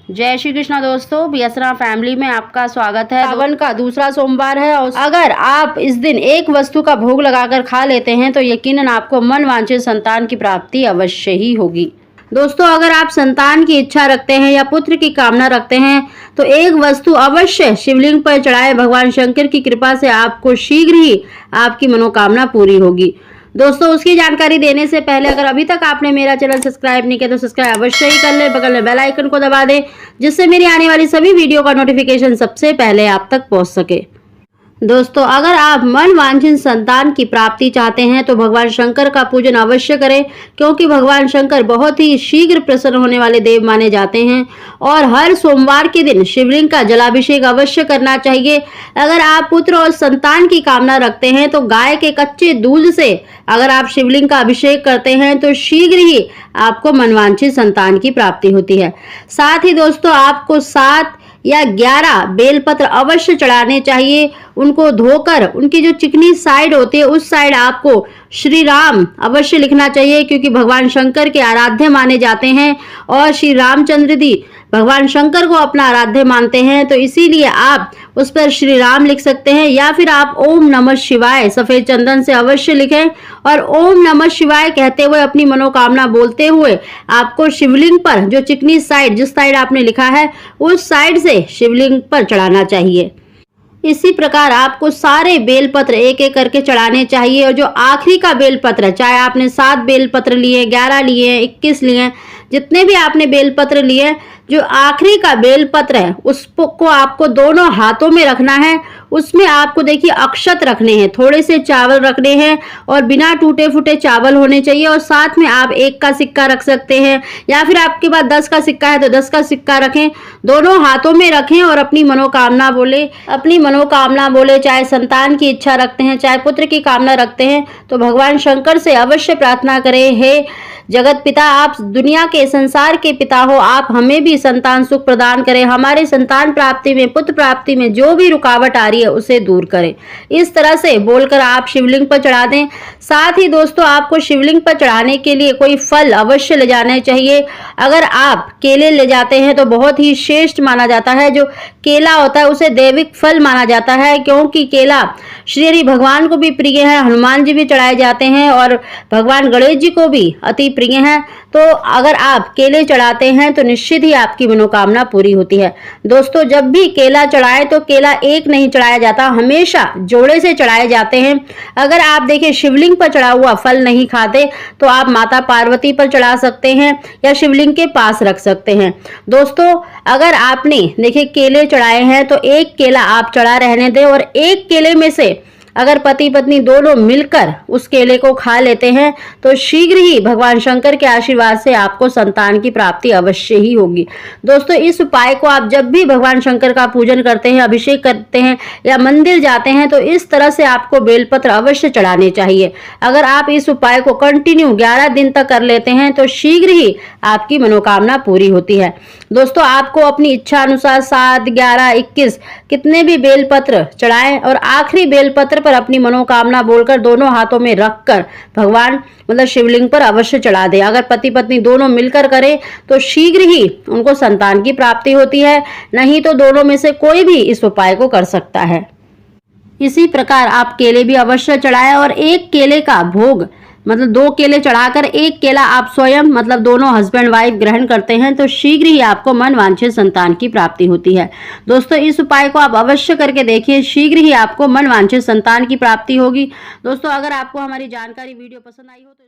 जय श्री कृष्णा दोस्तों, बीएसरा फैमिली में आपका स्वागत है। सावन का दूसरा सोमवार है और अगर आप इस दिन एक वस्तु का भोग लगाकर खा लेते हैं तो यकीनन आपको मन वांछित संतान की प्राप्ति अवश्य ही होगी। दोस्तों, अगर आप संतान की इच्छा रखते हैं या पुत्र की कामना रखते हैं तो एक वस्तु अवश्य शिवलिंग पर चढ़ाए। भगवान शंकर की कृपा से आपको शीघ्र ही आपकी मनोकामना पूरी होगी। दोस्तों, उसकी जानकारी देने से पहले अगर अभी तक आपने मेरा चैनल सब्सक्राइब नहीं किया तो सब्सक्राइब अवश्य ही कर ले। बगल में बेल आइकन को दबा दें जिससे मेरी आने वाली सभी वीडियो का नोटिफिकेशन सबसे पहले आप तक पहुंच सके। दोस्तों, अगर आप मन वांछित संतान की प्राप्ति चाहते हैं तो भगवान शंकर का पूजन अवश्य करें, क्योंकि भगवान शंकर बहुत ही शीघ्र प्रसन्न होने वाले देव माने जाते हैं और हर सोमवार के दिन शिवलिंग का जलाभिषेक अवश्य करना चाहिए। अगर आप पुत्र और संतान की कामना रखते हैं तो गाय के कच्चे दूध से अगर आप शिवलिंग का अभिषेक करते हैं तो शीघ्र ही आपको मनवांछित संतान की प्राप्ति होती है। साथ ही दोस्तों, आपको 7 या 11 बेलपत्र अवश्य चढ़ाने चाहिए। उनको धोकर उनकी जो चिकनी साइड होती है उस साइड आपको श्री राम अवश्य लिखना चाहिए, क्योंकि भगवान शंकर के आराध्य माने जाते हैं और श्री रामचंद्र जी भगवान शंकर को अपना आराध्य मानते हैं, तो इसीलिए आप उस पर श्री राम लिख सकते हैं या फिर आप ओम नमः शिवाय सफेद चंदन से अवश्य लिखें और ओम नमः शिवाय कहते हुए अपनी मनोकामना बोलते हुए आपको शिवलिंग पर जो चिकनी साइड जिस साइड आपने लिखा है उस साइड से शिवलिंग पर चढ़ाना चाहिए। इसी प्रकार आपको सारे बेलपत्र एक एक करके चढ़ाने चाहिए और जो आखिरी का बेलपत्र, चाहे आपने 7 बेलपत्र लिए, 11 लिए, 21 लिए, जितने भी आपने बेलपत्र लिए, जो आखिरी का बेलपत्र है उसको आपको दोनों हाथों में रखना है। उसमें आपको देखिए अक्षत रखने हैं, थोड़े से चावल रखने हैं और बिना टूटे फूटे चावल होने चाहिए और साथ में आप 1 का सिक्का रख सकते हैं या फिर आपके पास 10 का सिक्का है तो 10 का सिक्का रखें। दोनों हाथों में रखें और अपनी मनोकामना बोले। चाहे संतान की इच्छा रखते हैं, चाहे पुत्र की कामना रखते हैं तो भगवान शंकर से अवश्य प्रार्थना करें, हे जगत पिता, आप दुनिया के संसार के पिता हो, आप हमें भी संतान सुख प्रदान करें, हमारे संतान प्राप्ति में, पुत्र प्राप्ति में जो भी रुकावट आ रही है उसे दूर करें। इस तरह से बोलकर आप शिवलिंग पर चढ़ा दें। साथ ही दोस्तों, आपको शिवलिंग पर चढ़ाने के लिए कोई फल अवश्य ले जाने चाहिए। अगर आप केले ले जाते हैं तो बहुत ही श्रेष्ठ माना जाता है। जो केला होता है उसे दैविक फल माना जाता है, क्योंकि केला श्री हरि भगवान को भी प्रिय है, हनुमान जी भी चढ़ाए जाते हैं और भगवान गणेश जी को भी अति प्रिय है। तो अगर आप केले चढ़ाते हैं तो निश्चित ही आपकी मनोकामना पूरी होती है। दोस्तों, जब भी केला चढ़ाए तो केला एक नहीं चढ़ाया जाता, हमेशा जोड़े से चढ़ाए जाते हैं। अगर आप देखिए शिवलिंग पर चढ़ा हुआ फल नहीं खाते तो आप माता पार्वती पर चढ़ा सकते हैं या शिवलिंग के पास रख सकते हैं। दोस्तों, अगर आपने देखिए केले चढ़ाए हैं तो एक केला आप चढ़ा रहने दें और एक केले में से अगर पति पत्नी दोनों मिलकर उस केले को खा लेते हैं तो शीघ्र ही भगवान शंकर के आशीर्वाद से आपको संतान की प्राप्ति अवश्य ही होगी। दोस्तों, इस उपाय को आप जब भी भगवान शंकर का पूजन करते हैं, अभिषेक करते हैं या मंदिर जाते हैं तो इस तरह से आपको बेलपत्र अवश्य चढ़ाने चाहिए। अगर आप इस उपाय को कंटिन्यू 11 दिन तक कर लेते हैं तो शीघ्र ही आपकी मनोकामना पूरी होती है। दोस्तों, आपको अपनी इच्छा अनुसार 7, 11, 21 कितने भी बेलपत्र चढ़ाएं और आखिरी बेलपत्र पर अपनी मनोकामना बोलकर दोनों हाथों में रखकर भगवान शिवलिंग पर अवश्य चढ़ा दे। अगर पति पत्नी दोनों मिलकर करें तो शीघ्र ही उनको संतान की प्राप्ति होती है, नहीं तो दोनों में से कोई भी इस उपाय को कर सकता है। इसी प्रकार आप केले भी अवश्य चढ़ाएं और एक केले का भोग 2 केले चढ़ाकर एक केला आप स्वयं दोनों हस्बैंड वाइफ ग्रहण करते हैं तो शीघ्र ही आपको मन वांछित संतान की प्राप्ति होती है। दोस्तों, इस उपाय को आप अवश्य करके देखिए, शीघ्र ही आपको मन वांछित संतान की प्राप्ति होगी। दोस्तों, अगर आपको हमारी जानकारी वीडियो पसंद आई हो तो